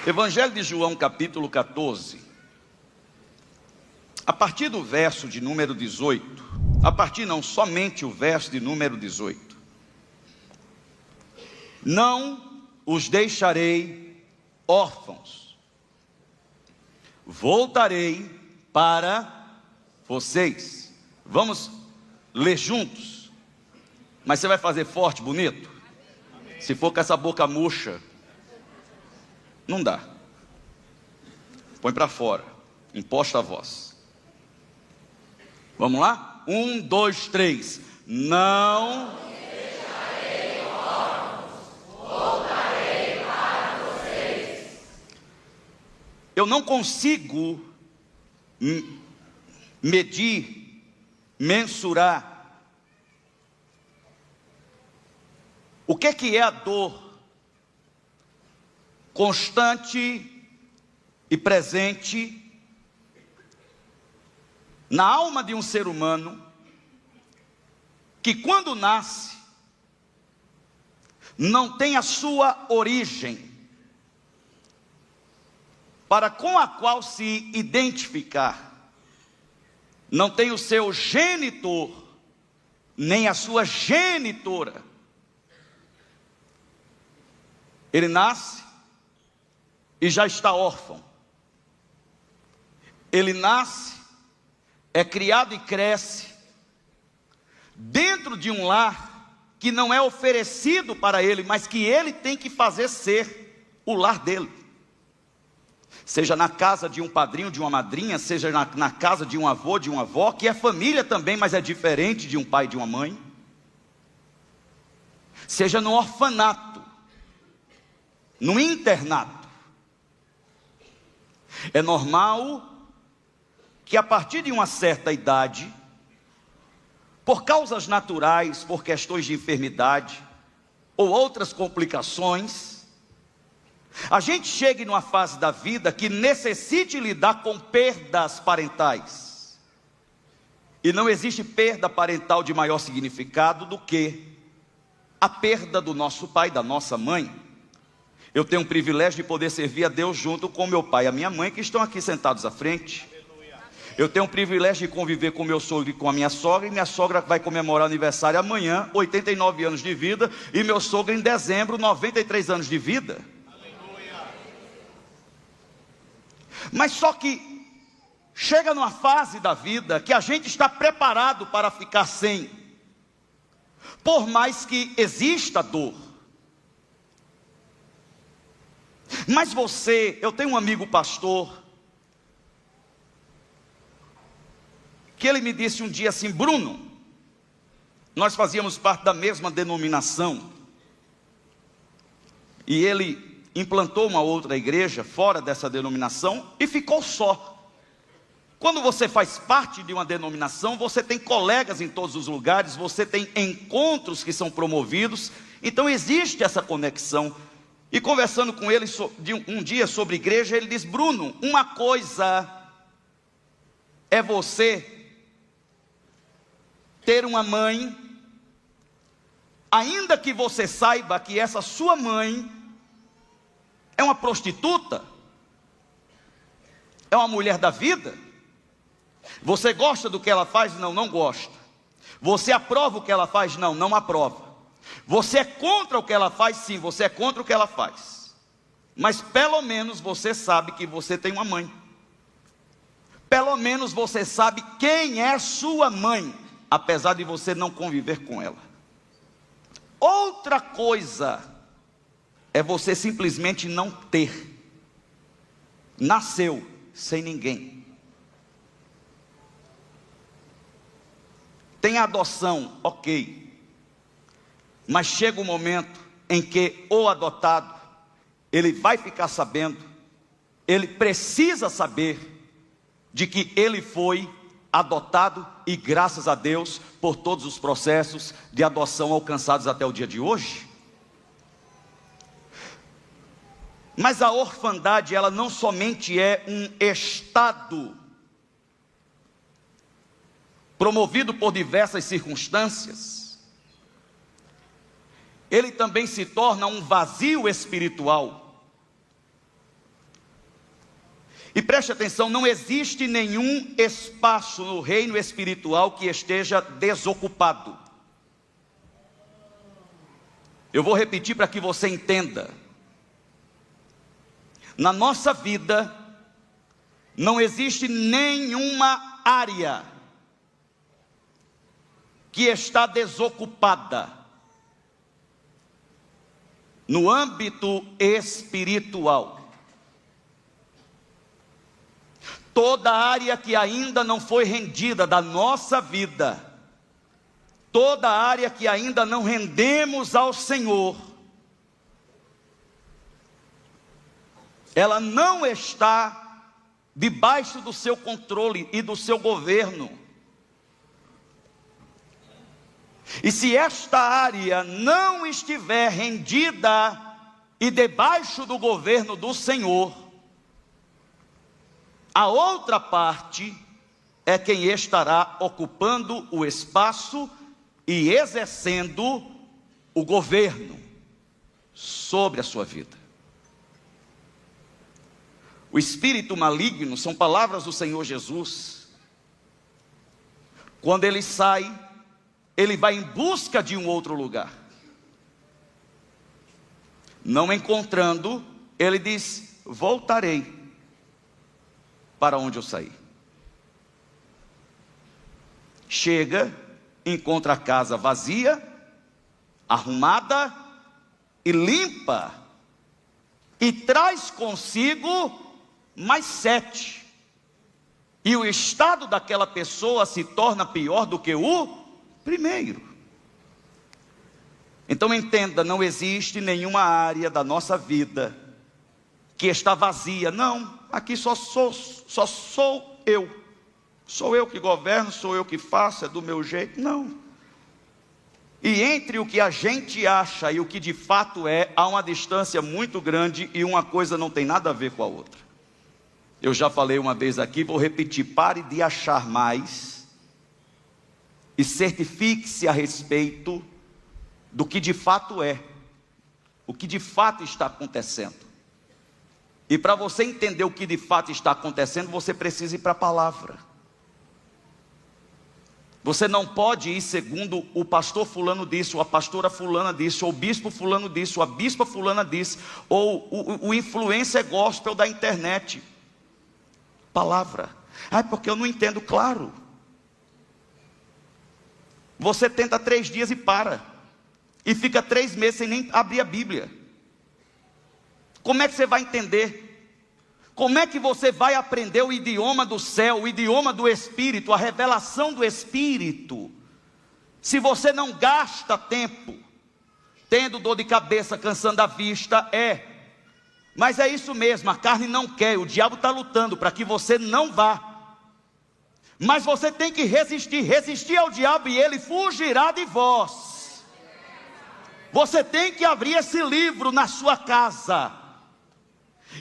Evangelho de João, capítulo 14. A partir do verso de número 18. Somente o verso de número 18. Não os deixarei órfãos. Voltarei para vocês. Vamos ler juntos? Mas você vai fazer forte, bonito? Se for com essa boca murcha, não dá. Põe para fora, imposta a voz. Vamos lá? 1, 2, 3. Não deixarei órfãos, voltarei para vocês. Eu não consigo medir, mensurar o que é a dor constante e presente na alma de um ser humano, que quando nasce, não tem a sua origem, para com a qual se identificar, não tem o seu genitor, nem a sua genitora. Ele nasce e já está órfão. Ele nasce, é criado e cresce dentro de um lar que não é oferecido para ele, mas que ele tem que fazer ser o lar dele. Seja na casa de um padrinho, de uma madrinha, seja na casa de um avô, de uma avó, que é família também, mas é diferente de um pai e de uma mãe. Seja no orfanato, no internato. É normal que a partir de uma certa idade, por causas naturais, por questões de enfermidade ou outras complicações, a gente chegue numa fase da vida que necessite lidar com perdas parentais. E não existe perda parental de maior significado do que a perda do nosso pai, da nossa mãe. Eu tenho o privilégio de poder servir a Deus junto com meu pai e a minha mãe, que estão aqui sentados à frente. Eu tenho o privilégio de conviver com meu sogro e com a minha sogra, e minha sogra vai comemorar aniversário amanhã, 89 anos de vida, e meu sogro em dezembro, 93 anos de vida. Aleluia. Mas só que chega numa fase da vida que a gente está preparado para ficar sem, por mais que exista dor. Mas eu tenho um amigo pastor, que ele me disse um dia assim: Bruno, nós fazíamos parte da mesma denominação, e ele implantou uma outra igreja fora dessa denominação e ficou só. Quando você faz parte de uma denominação, você tem colegas em todos os lugares, você tem encontros que são promovidos, então existe essa conexão. E conversando com ele um dia sobre igreja, ele diz: Bruno, uma coisa é você ter uma mãe, ainda que você saiba que essa sua mãe é uma prostituta, é uma mulher da vida. Você gosta do que ela faz? Não, não gosta. Você aprova o que ela faz? Não, não aprova. Você é contra o que ela faz? Sim, você é contra o que ela faz. Mas pelo menos você sabe que você tem uma mãe. Pelo menos você sabe quem é sua mãe, apesar de você não conviver com ela. Outra coisa é você simplesmente não ter. Nasceu sem ninguém. Tem adoção, ok. Mas chega um momento em que o adotado, ele vai ficar sabendo, ele precisa saber de que ele foi adotado, e graças a Deus por todos os processos de adoção alcançados até o dia de hoje. Mas a orfandade, ela não somente é um estado promovido por diversas circunstâncias, ele também se torna um vazio espiritual. E preste atenção, não existe nenhum espaço no reino espiritual que esteja desocupado. Eu vou repetir para que você entenda. Na nossa vida, não existe nenhuma área que está desocupada no âmbito espiritual. Toda área que ainda não foi rendida da nossa vida, toda área que ainda não rendemos ao Senhor, ela não está debaixo do seu controle e do seu governo. E se esta área não estiver rendida e debaixo do governo do Senhor, a outra parte é quem estará ocupando o espaço e exercendo o governo sobre a sua vida. O espírito maligno, são palavras do Senhor Jesus. Quando ele sai, ele vai em busca de um outro lugar. Não encontrando, ele diz: voltarei para onde eu saí. Chega, encontra a casa vazia, arrumada e limpa, e traz consigo mais 7. E o estado daquela pessoa se torna pior do que o primeiro. Então entenda, não existe nenhuma área da nossa vida que está vazia. Não, aqui só sou eu. Sou eu que governo, sou eu que faço, é do meu jeito. Não. E entre o que a gente acha e o que de fato é, há uma distância muito grande, e uma coisa não tem nada a ver com a outra. Eu já falei uma vez aqui, vou repetir: pare de achar mais e certifique-se a respeito do que de fato é, o que de fato está acontecendo. E para você entender o que de fato está acontecendo, você precisa ir para a palavra. Você não pode ir segundo o pastor fulano disse, ou a pastora fulana disse, ou o bispo fulano disse, ou a bispa fulana disse, ou o influencer gospel da internet. Palavra. Porque eu não entendo. Claro. Você tenta 3 dias e para. E fica 3 meses sem nem abrir a Bíblia. Como é que você vai entender? Como é que você vai aprender o idioma do céu, o idioma do Espírito, a revelação do Espírito, se você não gasta tempo, tendo dor de cabeça, cansando a vista? Mas é isso mesmo, a carne não quer, o diabo está lutando para que você não vá. Mas você tem que resistir ao diabo e ele fugirá de vós. Você tem que abrir esse livro na sua casa.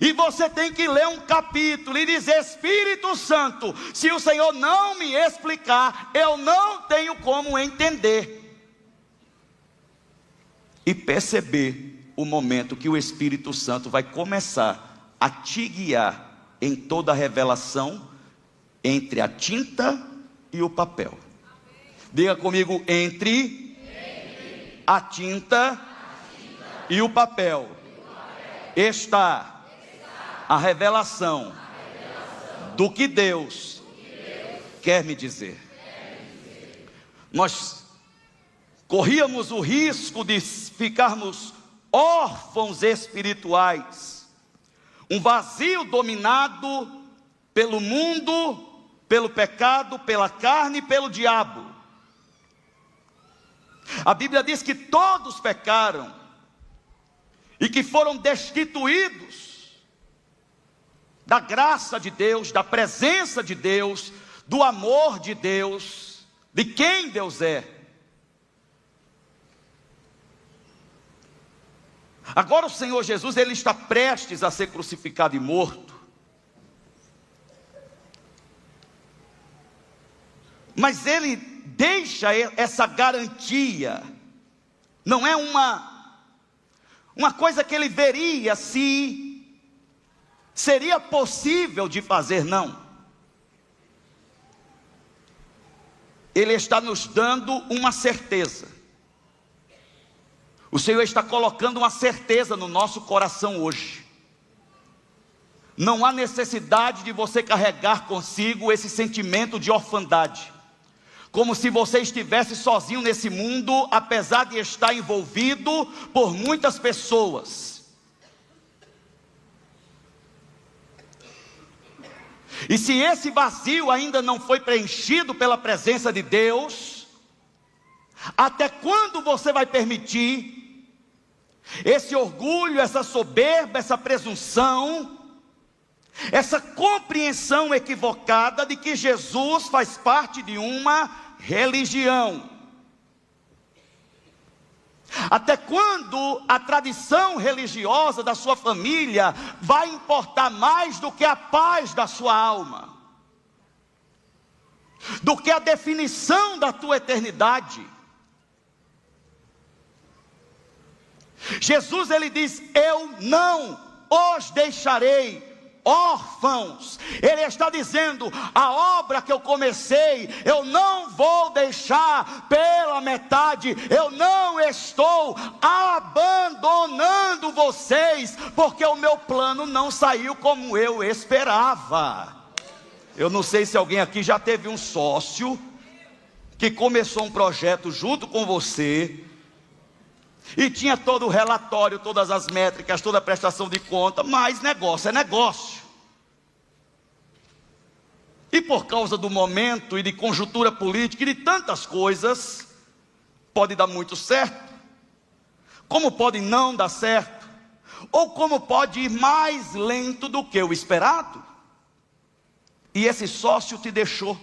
E você tem que ler um capítulo e dizer: Espírito Santo, se o Senhor não me explicar, eu não tenho como entender. E perceber o momento que o Espírito Santo vai começar a te guiar em toda a revelação entre a tinta e o papel. Diga comigo: entre a tinta e o papel está a revelação do que Deus quer me dizer. Nós corríamos o risco de ficarmos órfãos espirituais, um vazio dominado pelo mundo, pelo pecado, pela carne e pelo diabo. A Bíblia diz que todos pecaram e que foram destituídos da graça de Deus, da presença de Deus, do amor de Deus, de quem Deus é. Agora o Senhor Jesus, ele está prestes a ser crucificado e morto. Mas ele deixa essa garantia. Não é uma coisa que ele veria se seria possível de fazer não. Ele está nos dando uma certeza. O Senhor está colocando uma certeza no nosso coração hoje. Não há necessidade de você carregar consigo esse sentimento de orfandade, como se você estivesse sozinho nesse mundo, apesar de estar envolvido por muitas pessoas. E se esse vazio ainda não foi preenchido pela presença de Deus, até quando você vai permitir esse orgulho, essa soberba, essa presunção, essa compreensão equivocada de que Jesus faz parte de uma religião? Até quando a tradição religiosa da sua família vai importar mais do que a paz da sua alma, do que a definição da tua eternidade? Jesus, ele diz: eu não os deixarei órfãos. Ele está dizendo: a obra que eu comecei, eu não vou deixar pela metade. Eu não estou abandonando vocês, porque o meu plano não saiu como eu esperava. Eu não sei se alguém aqui já teve um sócio que começou um projeto junto com você, e tinha todo o relatório, todas as métricas, toda a prestação de conta, mas negócio é negócio. E por causa do momento e de conjuntura política e de tantas coisas, pode dar muito certo, como pode não dar certo, ou como pode ir mais lento do que o esperado. E esse sócio te deixou.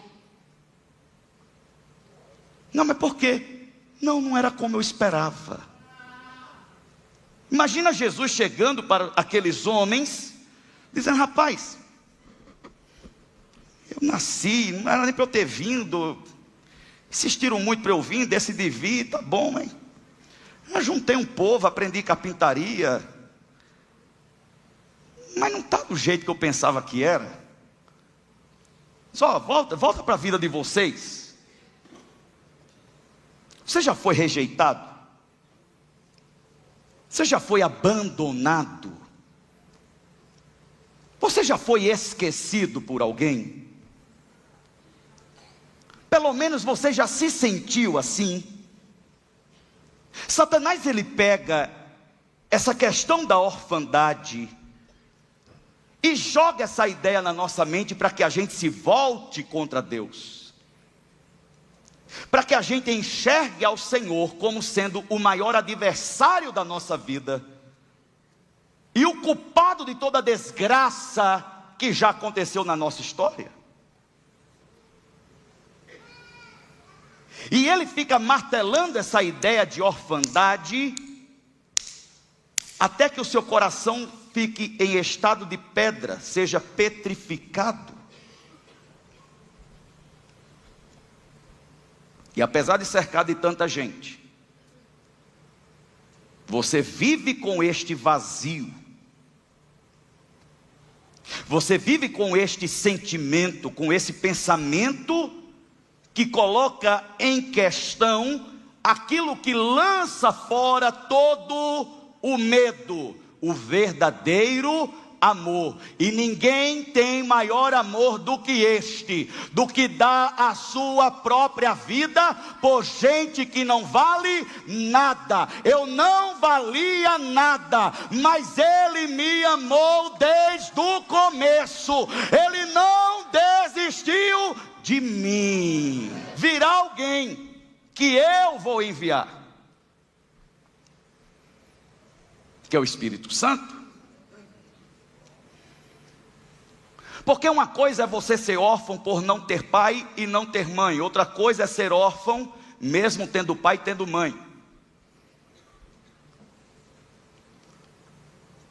Não, mas por quê? Não era como eu esperava. Imagina Jesus chegando para aqueles homens, dizendo: rapaz, eu nasci, não era nem para eu ter vindo, insistiram muito para eu vir, decidi vir, tá bom, mas eu juntei um povo, aprendi carpintaria, mas não está do jeito que eu pensava que era. Só volta para a vida de vocês. Você já foi rejeitado? Você já foi abandonado? Você já foi esquecido por alguém? Pelo menos você já se sentiu assim? Satanás, ele pega essa questão da orfandade e joga essa ideia na nossa mente para que a gente se volte contra Deus, para que a gente enxergue ao Senhor como sendo o maior adversário da nossa vida e o culpado de toda a desgraça que já aconteceu na nossa história. E ele fica martelando essa ideia de orfandade até que o seu coração fique em estado de pedra, seja petrificado. E apesar de cercado de tanta gente, você vive com este vazio, você vive com este sentimento, com esse pensamento que coloca em questão aquilo que lança fora todo o medo, o verdadeiro amor. E ninguém tem maior amor do que este, do que dar a sua própria vida por gente que não vale nada. Eu não valia nada, mas Ele me amou desde o começo. Ele não desistiu de mim. Virá alguém que eu vou enviar, que é o Espírito Santo. Porque uma coisa é você ser órfão por não ter pai e não ter mãe, outra coisa é ser órfão mesmo tendo pai e tendo mãe.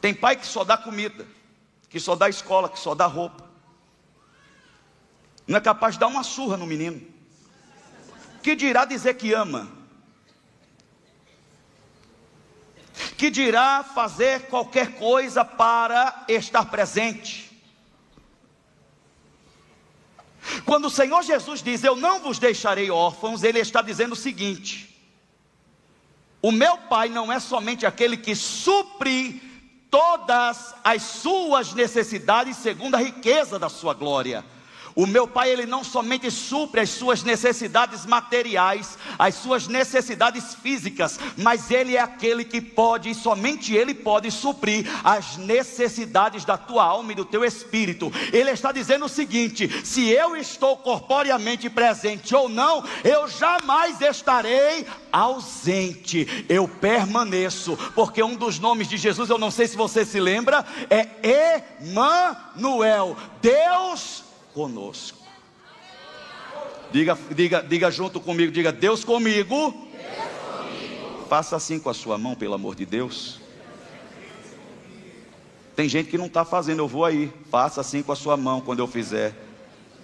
Tem pai que só dá comida, que só dá escola, que só dá roupa, não é capaz de dar uma surra no menino, que dirá dizer que ama, que dirá fazer qualquer coisa para estar presente. Quando o Senhor Jesus diz, eu não vos deixarei órfãos, Ele está dizendo o seguinte: o meu Pai não é somente aquele que supre todas as suas necessidades segundo a riqueza da sua glória. O meu Pai, Ele não somente supre as suas necessidades materiais, as suas necessidades físicas, mas Ele é aquele que pode, e somente Ele pode suprir as necessidades da tua alma e do teu espírito. Ele está dizendo o seguinte: se eu estou corporeamente presente ou não, eu jamais estarei ausente, eu permaneço, porque um dos nomes de Jesus, eu não sei se você se lembra, é Emanuel, Deus conosco. Diga junto comigo, diga: Deus comigo. Deus comigo. Faça assim com a sua mão, pelo amor de Deus. Tem gente que não está fazendo, eu vou aí. Faça assim com a sua mão quando eu fizer.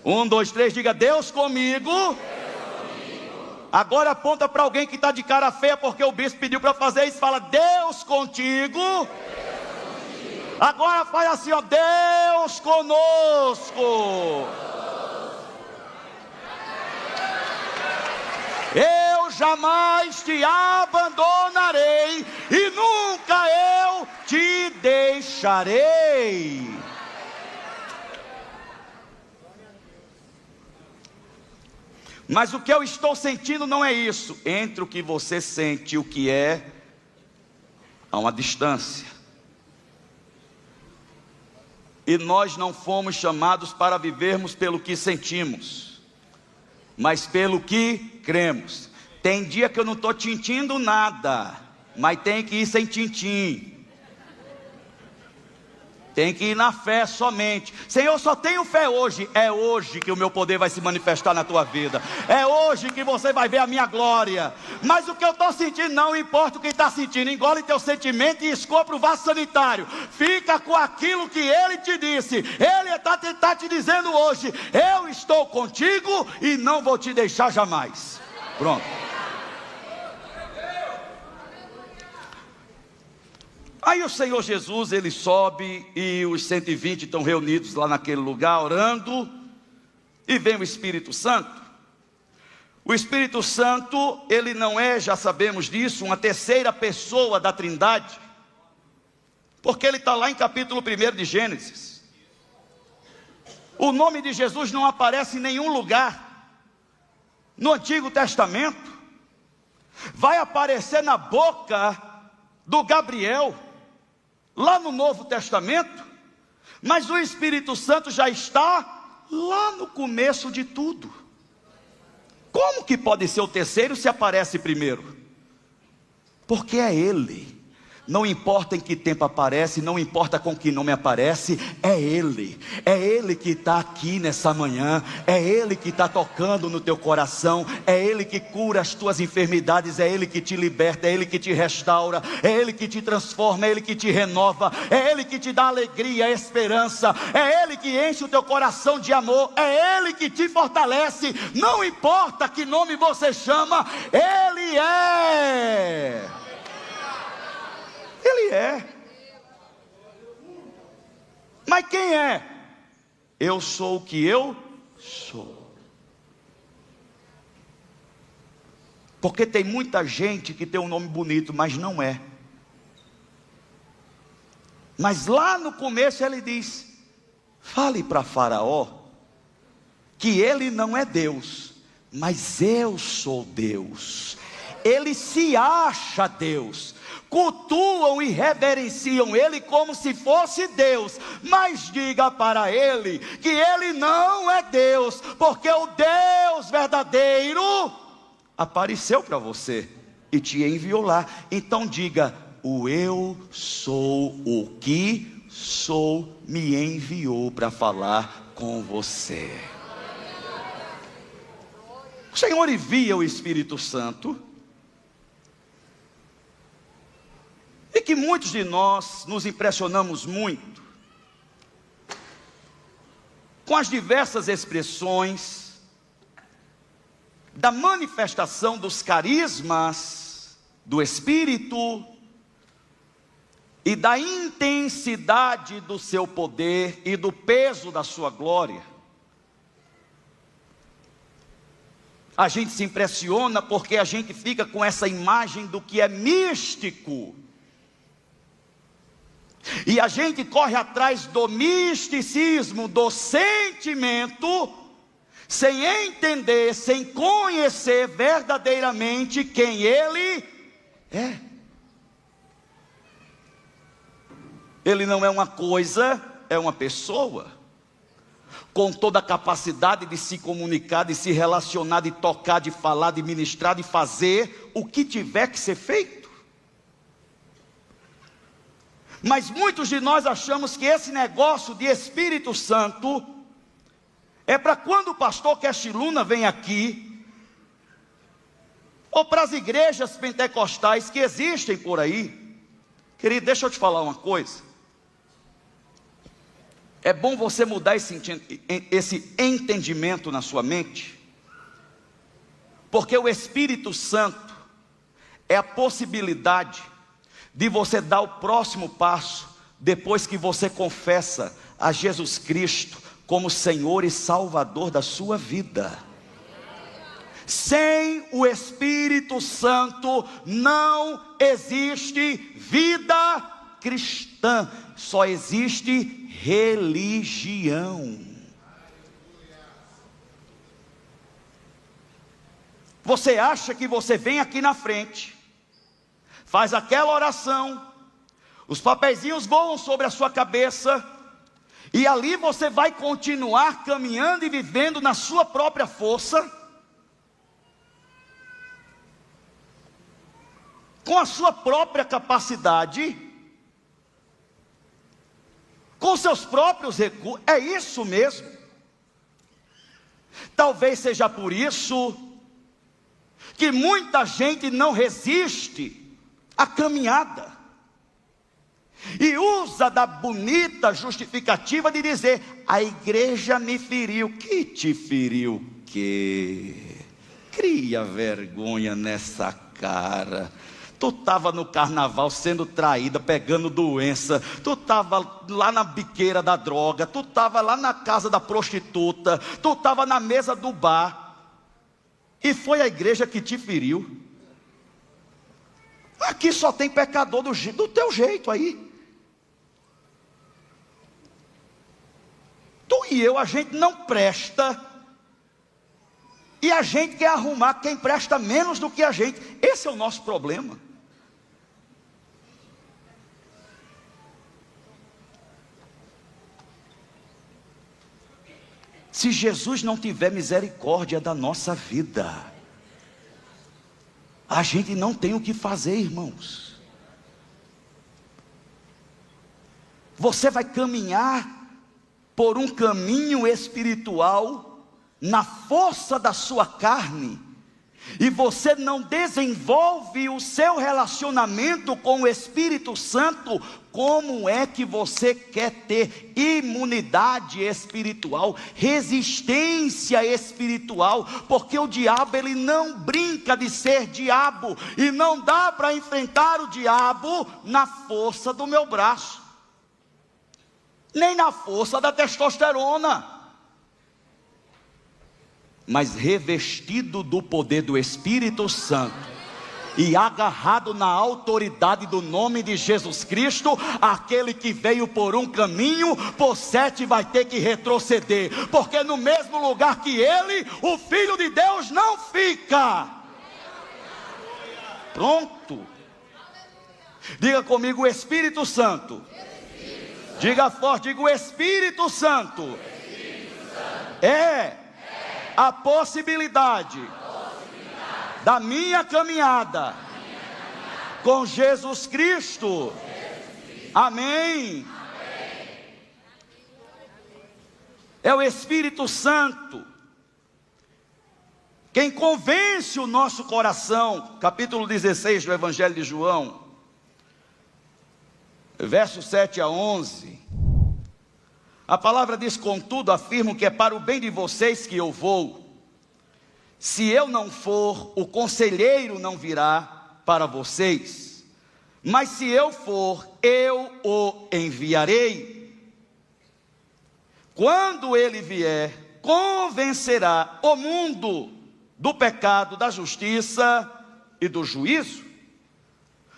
1, 2, 3, diga: Deus comigo. Deus comigo. Agora aponta para alguém que está de cara feia, porque o bispo pediu para fazer isso. Fala: Deus contigo. Agora faz assim, ó: Deus conosco. Eu jamais te abandonarei e nunca eu te deixarei. Mas o que eu estou sentindo não é isso. Entre o que você sente e o que é, há uma distância. E nós não fomos chamados para vivermos pelo que sentimos, mas pelo que cremos. Tem dia que eu não estou tintindo nada, mas tem que ir sem tintim. Tem que ir na fé somente. Senhor, eu só tenho fé hoje. É hoje que o meu poder vai se manifestar na tua vida. É hoje que você vai ver a minha glória. Mas o que eu estou sentindo, não importa o que está sentindo. Engole teu sentimento e escoa para o vaso sanitário. Fica com aquilo que Ele te disse. Ele está te dizendo hoje: eu estou contigo e não vou te deixar jamais. Pronto. Aí o Senhor Jesus, Ele sobe e os 120 estão reunidos lá naquele lugar orando, e vem o Espírito Santo. O Espírito Santo, Ele não é, já sabemos disso, uma terceira pessoa da Trindade, porque Ele está lá em capítulo 1 de Gênesis. O nome de Jesus não aparece em nenhum lugar no Antigo Testamento. Vai aparecer na boca do Gabriel lá no Novo Testamento, mas o Espírito Santo já está lá no começo de tudo. Como que pode ser o terceiro se aparece primeiro? Porque é Ele. Não importa em que tempo aparece, não importa com que nome aparece, é Ele. É Ele que está aqui nessa manhã, é Ele que está tocando no teu coração, é Ele que cura as tuas enfermidades, é Ele que te liberta, é Ele que te restaura, é Ele que te transforma, é Ele que te renova, é Ele que te dá alegria, esperança, é Ele que enche o teu coração de amor, é Ele que te fortalece. Não importa que nome você chama, Ele é. Ele é. Mas quem é? Eu sou o que eu sou. Porque tem muita gente que tem um nome bonito, mas não é. Mas lá no começo ele diz: fale para Faraó que ele não é Deus, mas eu sou Deus. Ele se acha Deus. Cultuam e reverenciam Ele como se fosse Deus, mas diga para Ele que Ele não é Deus, porque o Deus verdadeiro apareceu para você e te enviou lá. Então diga: o eu sou o que sou, me enviou para falar com você. O Senhor envia o Espírito Santo, e que muitos de nós nos impressionamos muito com as diversas expressões da manifestação dos carismas do Espírito, e da intensidade do seu poder e do peso da sua glória. A gente se impressiona porque a gente fica com essa imagem do que é místico. E a gente corre atrás do misticismo, do sentimento, sem entender, sem conhecer verdadeiramente quem Ele é. Ele não é uma coisa, é uma pessoa, com toda a capacidade de se comunicar, de se relacionar, de tocar, de falar, de ministrar, de fazer o que tiver que ser feito. Mas muitos de nós achamos que esse negócio de Espírito Santo é para quando o pastor Cash Luna vem aqui, ou para as igrejas pentecostais que existem por aí. Querido, deixa eu te falar uma coisa. É bom você mudar esse entendimento na sua mente, porque o Espírito Santo é a possibilidade de você dar o próximo passo, depois que você confessa a Jesus Cristo como Senhor e Salvador da sua vida. Sem o Espírito Santo não existe vida cristã, só existe religião. Você acha que você vem aqui na frente, faz aquela oração, os papeizinhos voam sobre a sua cabeça, e ali você vai continuar caminhando e vivendo na sua própria força, com a sua própria capacidade, com seus próprios recursos? É isso mesmo. Talvez seja por isso que muita gente não resiste à caminhada, e usa da bonita justificativa de dizer: a igreja me feriu. Que te feriu que? Cria vergonha nessa cara. Tu estava no carnaval sendo traída, pegando doença. Tu estava lá na biqueira da droga. Tu estava lá na casa da prostituta. Tu estava na mesa do bar. E foi a igreja que te feriu. Aqui só tem pecador do teu jeito aí. Tu e eu, a gente não presta. E a gente quer arrumar quem presta menos do que a gente. Esse é o nosso problema. Se Jesus não tiver misericórdia da nossa vida, a gente não tem o que fazer, irmãos. Você vai caminhar por um caminho espiritual na força da sua carne, e você não desenvolve o seu relacionamento com o Espírito Santo. Como é que você quer ter imunidade espiritual, resistência espiritual? Porque o diabo, ele não brinca de ser diabo, e não dá para enfrentar o diabo na força do meu braço, nem na força da testosterona, mas revestido do poder do Espírito Santo e agarrado na autoridade do nome de Jesus Cristo. Aquele que veio por um caminho, por 7 vai ter que retroceder, porque no mesmo lugar que ele, o Filho de Deus não fica. Pronto. Diga comigo: o Espírito Santo. Diga forte, diga: o Espírito Santo é a possibilidade da minha caminhada com Jesus Cristo. Amém. É o Espírito Santo quem convence o nosso coração. Capítulo 16 do Evangelho de João, versos 7 a 11. A palavra diz: contudo, afirmo que é para o bem de vocês que eu vou. Se eu não for, o conselheiro não virá para vocês. Mas se eu for, eu o enviarei. Quando ele vier, convencerá o mundo do pecado, da justiça e do juízo.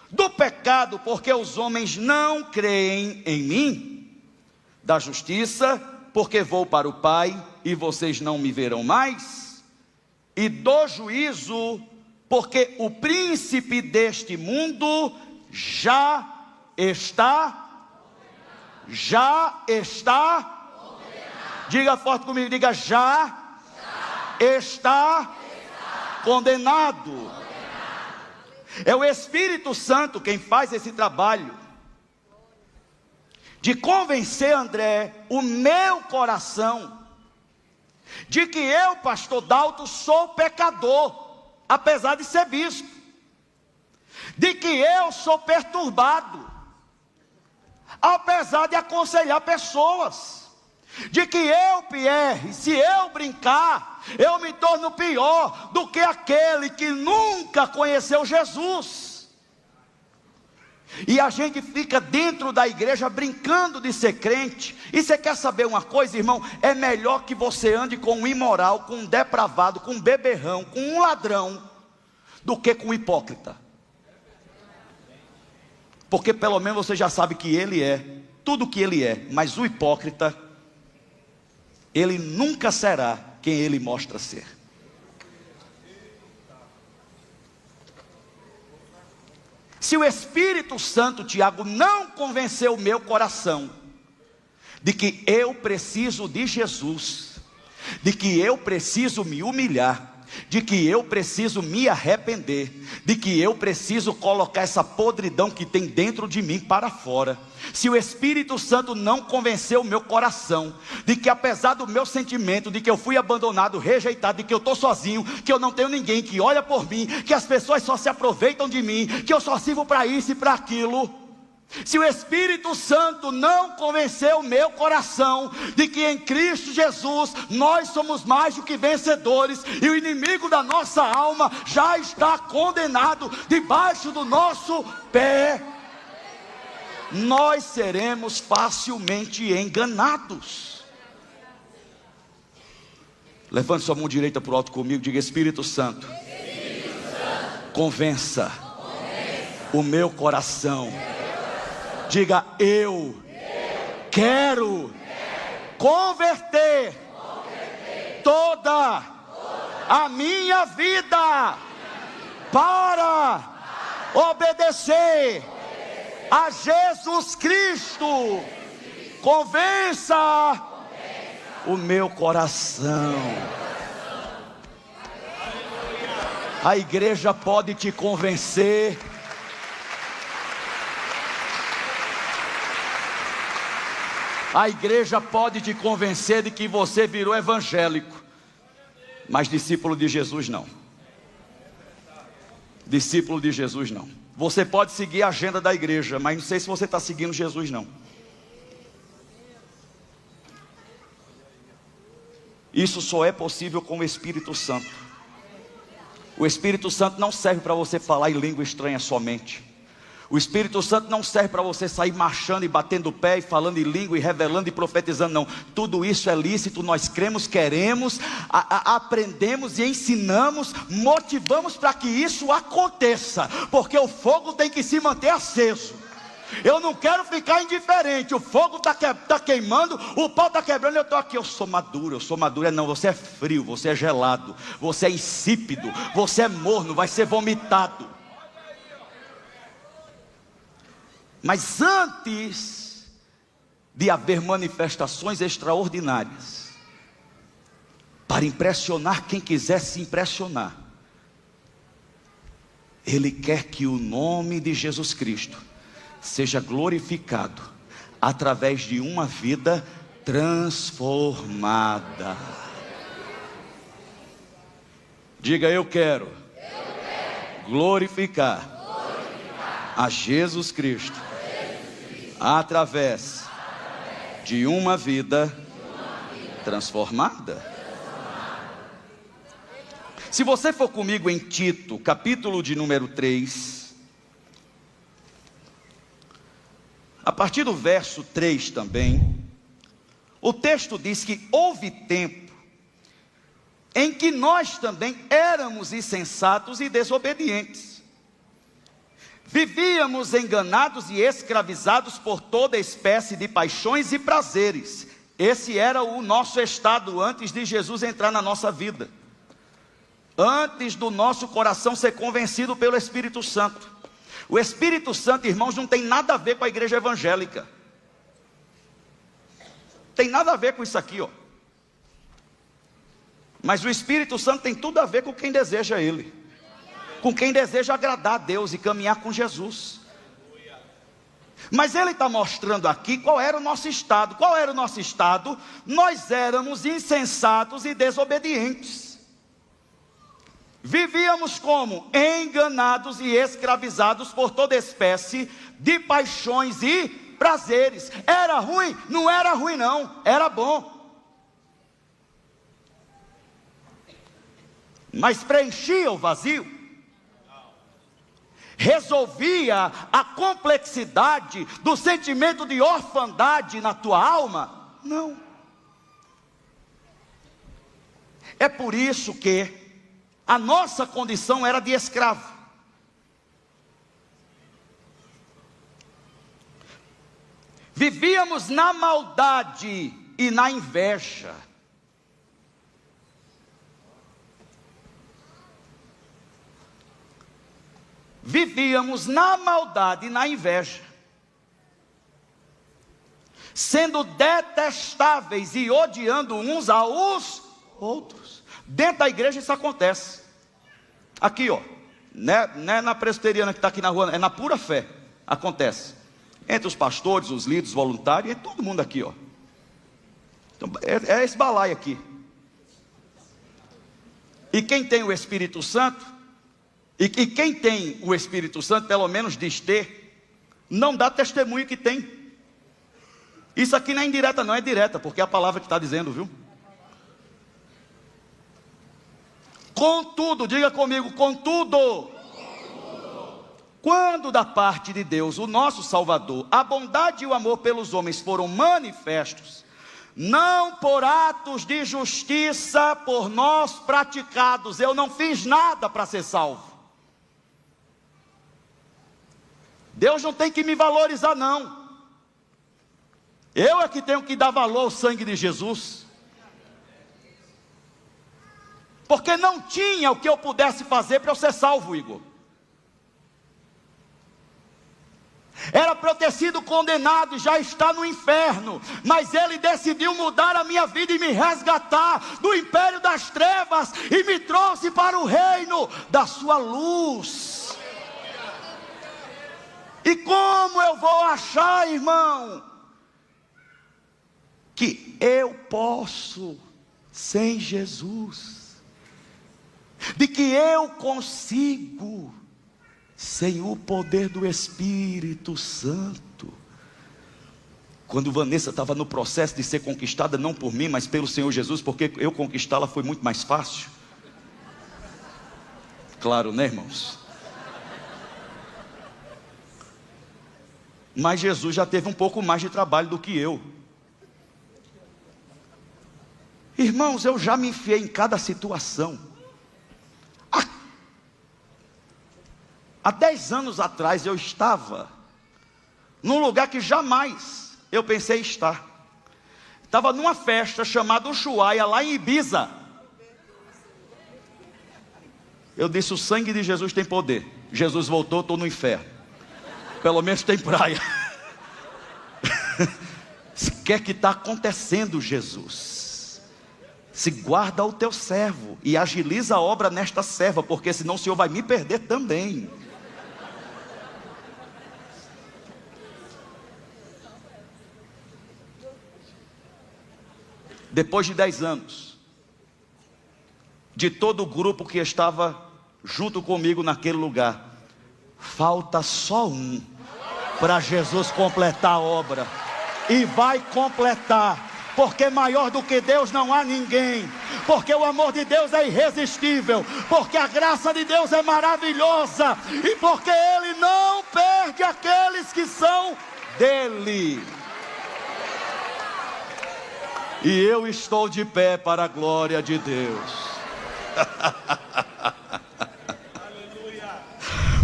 Do pecado, porque os homens não creem em mim. Da justiça, porque vou para o Pai e vocês não me verão mais. E do juízo, porque o príncipe deste mundo já está, diga forte comigo, diga já está condenado. É o Espírito Santo quem faz esse trabalho de convencer, André, o meu coração, de que eu, pastor Dalto, sou pecador, apesar de ser bispo, de que eu sou perturbado, apesar de aconselhar pessoas, de que eu, Pierre, se eu brincar, eu me torno pior do que aquele que nunca conheceu Jesus. E a gente fica dentro da igreja brincando de ser crente. E você quer saber uma coisa, irmão? É melhor que você ande com um imoral, com um depravado, com um beberrão, com um ladrão, do que com um hipócrita. Porque pelo menos você já sabe que ele é tudo o que ele é. Mas o hipócrita, ele nunca será quem ele mostra ser. Se o Espírito Santo, Tiago, não convenceu o meu coração de que eu preciso de Jesus, de que eu preciso me humilhar, de que eu preciso me arrepender, de que eu preciso colocar essa podridão que tem dentro de mim para fora. Se o Espírito Santo não convenceu o meu coração de que apesar do meu sentimento, de que eu fui abandonado, rejeitado, de que eu estou sozinho, que eu não tenho ninguém que olha por mim, que as pessoas só se aproveitam de mim, que eu só sirvo para isso e para aquilo. Se o Espírito Santo não convenceu o meu coração de que em Cristo Jesus nós somos mais do que vencedores, e o inimigo da nossa alma já está condenado debaixo do nosso pé, nós seremos facilmente enganados. Levante sua mão direita para o alto comigo, diga: Espírito Santo, convença o meu coração. Diga: eu quero converter toda a minha vida para obedecer a Jesus Cristo. Convença o meu coração. A igreja pode te convencer. A igreja pode te convencer de que você virou evangélico, mas discípulo de Jesus não. Discípulo de Jesus não. Você pode seguir a agenda da igreja, mas não sei se você está seguindo Jesus não. Isso só é possível com o Espírito Santo. O Espírito Santo não serve para você falar em língua estranha somente. O Espírito Santo não serve para você sair marchando e batendo o pé e falando em língua e revelando e profetizando, não. Tudo isso é lícito, nós cremos, queremos, aprendemos e ensinamos, motivamos para que isso aconteça, porque o fogo tem que se manter aceso. Eu não quero ficar indiferente. O fogo está queimando, o pau está quebrando, eu estou aqui, eu sou maduro. Não, você é frio, você é gelado, você é insípido, você é morno, vai ser vomitado. Mas antes de haver manifestações extraordinárias, para impressionar quem quiser se impressionar, Ele quer que o nome de Jesus Cristo seja glorificado através de uma vida transformada. Diga: eu quero glorificar a Jesus Cristo através de uma vida transformada. Se você for comigo em Tito, capítulo de número 3, a partir do verso 3 também, o texto diz que houve tempo em que nós também éramos insensatos e desobedientes. Vivíamos enganados e escravizados por toda espécie de paixões e prazeres. Esse era o nosso estado antes de Jesus entrar na nossa vida. Antes do nosso coração ser convencido pelo Espírito Santo. O Espírito Santo, irmãos, não tem nada a ver com a igreja evangélica. Tem nada a ver com isso aqui, ó. Mas o Espírito Santo tem tudo a ver com quem deseja Ele. Com quem deseja agradar a Deus e caminhar com Jesus. Mas Ele está mostrando aqui qual era o nosso estado. Qual era o nosso estado? Nós éramos insensatos e desobedientes. Vivíamos como? Enganados e escravizados por toda espécie de paixões e prazeres. Era ruim? Não era ruim não, era bom. Mas preenchia o vazio? Resolvia a complexidade do sentimento de orfandade na tua alma? Não. É por isso que a nossa condição era de escravo. Vivíamos na maldade e na inveja. Vivíamos na maldade e na inveja, sendo detestáveis e odiando uns aos outros. Dentro da igreja isso acontece. Aqui, ó, não é na presbiteriana que está aqui na rua, é na pura fé, acontece. Entre os pastores, os líderes, voluntários, entre todo mundo aqui, ó. Então, é esse balaio aqui. E quem tem o Espírito Santo, e quem tem o Espírito Santo, pelo menos diz ter, não dá testemunho que tem. Isso aqui não é indireta não, é direta, porque é a palavra que está dizendo, viu? Contudo, diga comigo, contudo, quando da parte de Deus, o nosso Salvador, a bondade e o amor pelos homens foram manifestos, não por atos de justiça por nós praticados, eu não fiz nada para ser salvo. Deus não tem que me valorizar não, eu é que tenho que dar valor ao sangue de Jesus. Porque não tinha o que eu pudesse fazer para eu ser salvo, Igor. Era para eu ter sido condenado e já estar no inferno. Mas Ele decidiu mudar a minha vida e me resgatar do império das trevas. E me trouxe para o reino da sua luz. E como eu vou achar, irmão, que eu posso sem Jesus? De que eu consigo sem o poder do Espírito Santo? Quando Vanessa estava no processo de ser conquistada, não por mim, mas pelo Senhor Jesus, porque eu conquistá-la foi muito mais fácil. Claro, né, irmãos? Mas Jesus já teve um pouco mais de trabalho do que eu. Irmãos, eu já me enfiei em cada situação. Há 10 anos atrás eu estava num lugar que jamais eu pensei estar. Estava numa festa chamada Ushuaia, lá em Ibiza. Eu disse, o sangue de Jesus tem poder. Jesus voltou, estou no inferno. Pelo menos tem praia. O que é que está acontecendo, Jesus? Se guarda o teu servo e agiliza a obra nesta serva, porque senão o Senhor vai me perder também. Depois de 10 anos, de todo o grupo que estava junto comigo naquele lugar, falta só um para Jesus completar a obra. E vai completar, porque maior do que Deus não há ninguém, porque o amor de Deus é irresistível, porque a graça de Deus é maravilhosa, e porque Ele não perde aqueles que são dele. E eu estou de pé para a glória de Deus.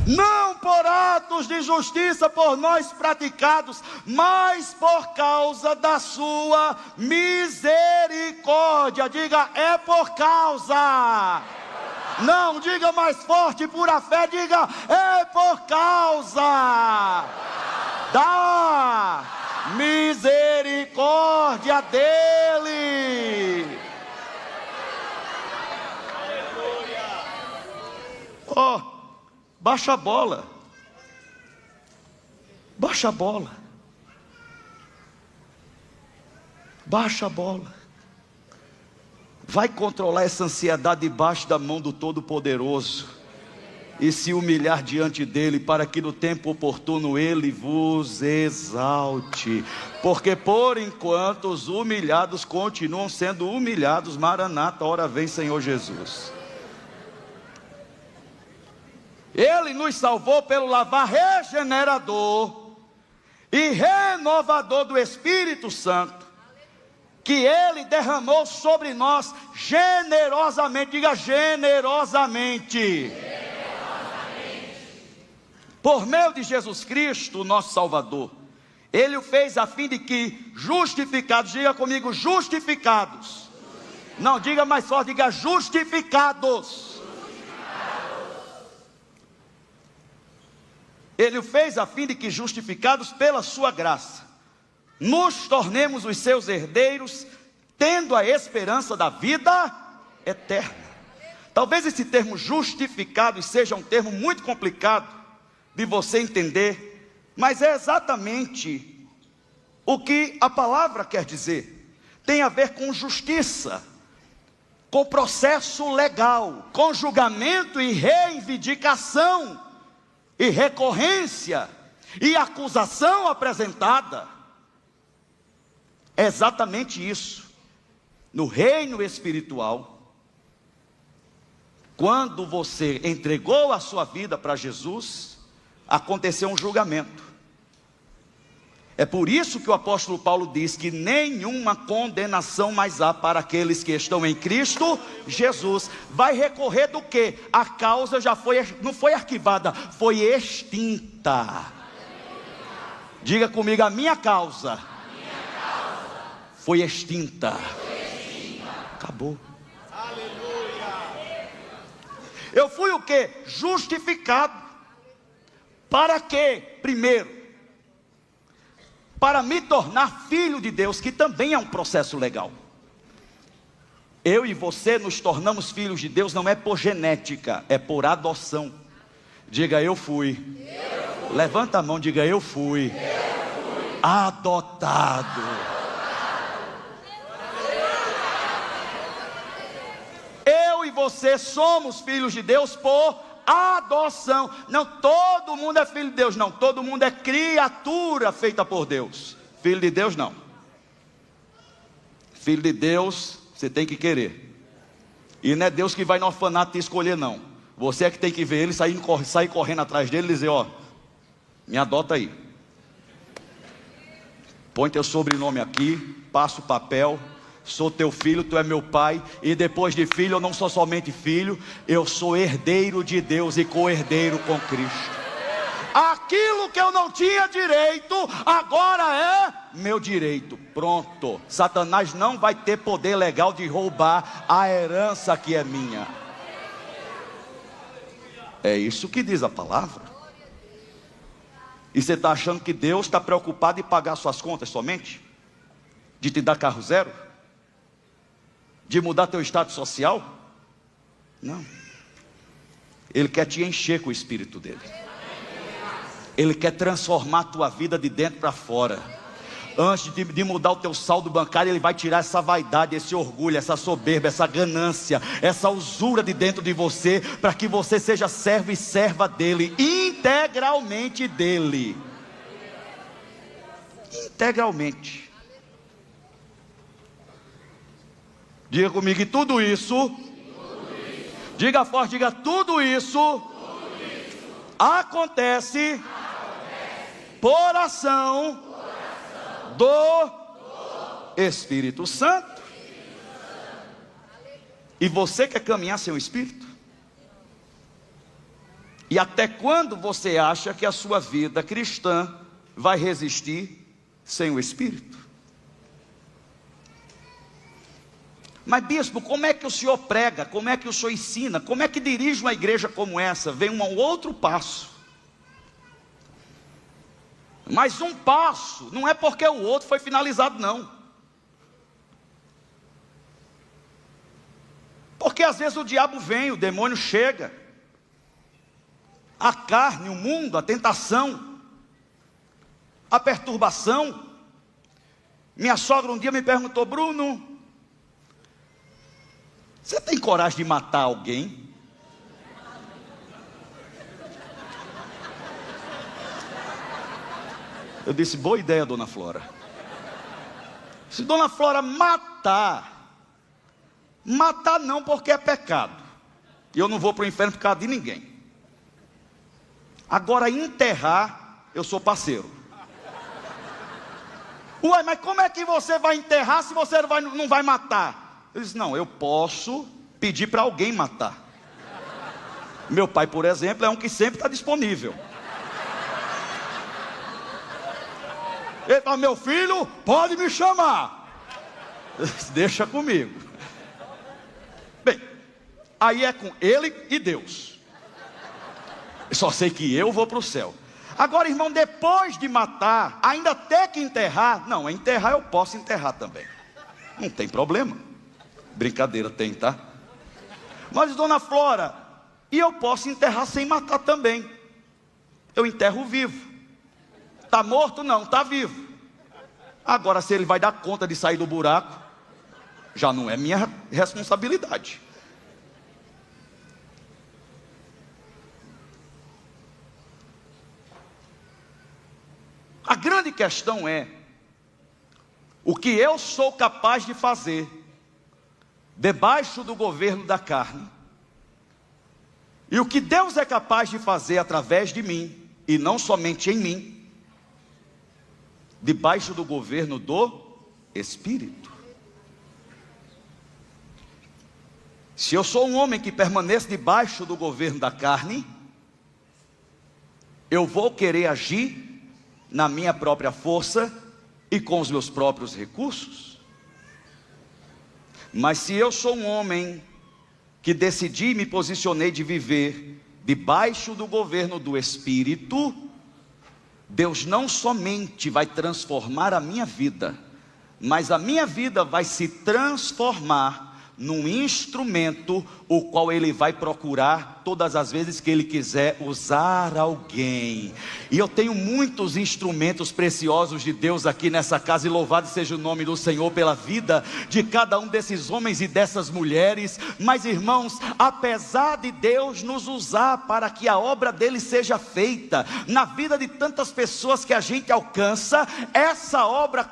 Não por atos de justiça por nós praticados, mas por causa da sua misericórdia. Diga, é por causa. Não, diga mais forte, pura fé, diga, é por causa da misericórdia dele. Oh, baixa a bola. Baixa a bola. Baixa a bola. Vai controlar essa ansiedade debaixo da mão do Todo-Poderoso e se humilhar diante dele, para que no tempo oportuno ele vos exalte. Porque por enquanto os humilhados continuam sendo humilhados. Maranata, ora vem Senhor Jesus. Ele nos salvou pelo lavar regenerador e renovador do Espírito Santo, que ele derramou sobre nós generosamente. Diga, generosamente. Por meio de Jesus Cristo, nosso Salvador. Ele o fez a fim de que justificados, diga comigo, justificados. Não, diga mais forte, diga justificados. Ele o fez a fim de que, justificados pela sua graça, nos tornemos os seus herdeiros, tendo a esperança da vida eterna. Talvez esse termo justificados seja um termo muito complicado de você entender, mas é exatamente o que a palavra quer dizer. Tem a ver com justiça, com processo legal, com julgamento e reivindicação, e recorrência, e acusação apresentada. É exatamente isso. No reino espiritual, quando você entregou a sua vida para Jesus, aconteceu um julgamento. É por isso que o apóstolo Paulo diz que nenhuma condenação mais há para aqueles que estão em Cristo Jesus. Vai recorrer do quê? A causa já não foi arquivada, foi extinta. Diga comigo, a minha causa foi extinta. Acabou. Eu fui o quê? Justificado. Para quê? Primeiro, para me tornar filho de Deus, que também é um processo legal. Eu e você nos tornamos filhos de Deus, não é por genética, é por adoção. Diga, eu fui. Levanta a mão, diga, eu fui adotado. Eu e você somos filhos de Deus por adoção. Não todo mundo é filho de Deus, não. Todo mundo é criatura feita por Deus. Filho de Deus não. Filho de Deus você tem que querer. E não é Deus que vai no orfanato te escolher, não. Você é que tem que ver ele, sair correndo atrás dele e dizer, ó, me adota aí. Põe teu sobrenome aqui, passa o papel. Sou teu filho, tu é meu pai. E depois de filho, eu não sou somente filho, eu sou herdeiro de Deus e co-herdeiro com Cristo. Aquilo que eu não tinha direito, agora é meu direito. Pronto. Satanás não vai ter poder legal de roubar a herança que é minha. É isso que diz a palavra. E você está achando que Deus está preocupado em pagar suas contas somente? De te dar carro zero? De mudar teu status social? Não. Ele quer te encher com o Espírito dele. Ele quer transformar a tua vida de dentro para fora. Antes de mudar o teu saldo bancário, ele vai tirar essa vaidade, esse orgulho, essa soberba, essa ganância, essa usura de dentro de você, para que você seja servo e serva dele, integralmente dele. Integralmente. Diga comigo, e tudo isso, diga forte, diga, tudo isso acontece por ação do Espírito Santo. E você quer caminhar sem o Espírito? E até quando você acha que a sua vida cristã vai resistir sem o Espírito? Mas bispo, como é que o senhor prega? Como é que o senhor ensina? Como é que dirige uma igreja como essa? Vem um outro passo. Mas um passo, não é porque o outro foi finalizado, não. Porque às vezes o diabo vem, o demônio chega. A carne, o mundo, a tentação, a perturbação. Minha sogra um dia me perguntou: Bruno, você tem coragem de matar alguém? Eu disse: boa ideia, dona Flora. Se dona Flora matar não, porque é pecado, e eu não vou para o inferno por causa de ninguém. Agora enterrar, eu sou parceiro. Ué, mas como é que você vai enterrar se você não vai matar? Eu disse: não, eu posso pedir para alguém matar. Meu pai, por exemplo, é um que sempre está disponível. Ele fala: meu filho, pode me chamar. Deixa comigo. Bem, aí é com ele e Deus. Só sei que eu vou para o céu. Agora, irmão, depois de matar, ainda ter que enterrar. Não, enterrar eu posso enterrar também. Não tem problema. Brincadeira, tem, tá? Mas dona Flora, e eu posso enterrar sem matar também. Eu enterro vivo. Está morto? Não, está vivo. Agora, se ele vai dar conta de sair do buraco, já não é minha responsabilidade. A grande questão é: o que eu sou capaz de fazer debaixo do governo da carne, e o que Deus é capaz de fazer através de mim, e não somente em mim, debaixo do governo do Espírito. Se eu sou um homem que permanece debaixo do governo da carne, eu vou querer agir na minha própria força e com os meus próprios recursos. Mas se eu sou um homem que decidi e me posicionei de viver debaixo do governo do Espírito, Deus não somente vai transformar a minha vida, mas a minha vida vai se transformar num instrumento, o qual Ele vai procurar todas as vezes que Ele quiser usar alguém. E eu tenho muitos instrumentos preciosos de Deus aqui nessa casa, e louvado seja o nome do Senhor pela vida de cada um desses homens e dessas mulheres. Mas irmãos, apesar de Deus nos usar para que a obra dele seja feita na vida de tantas pessoas que a gente alcança, essa obra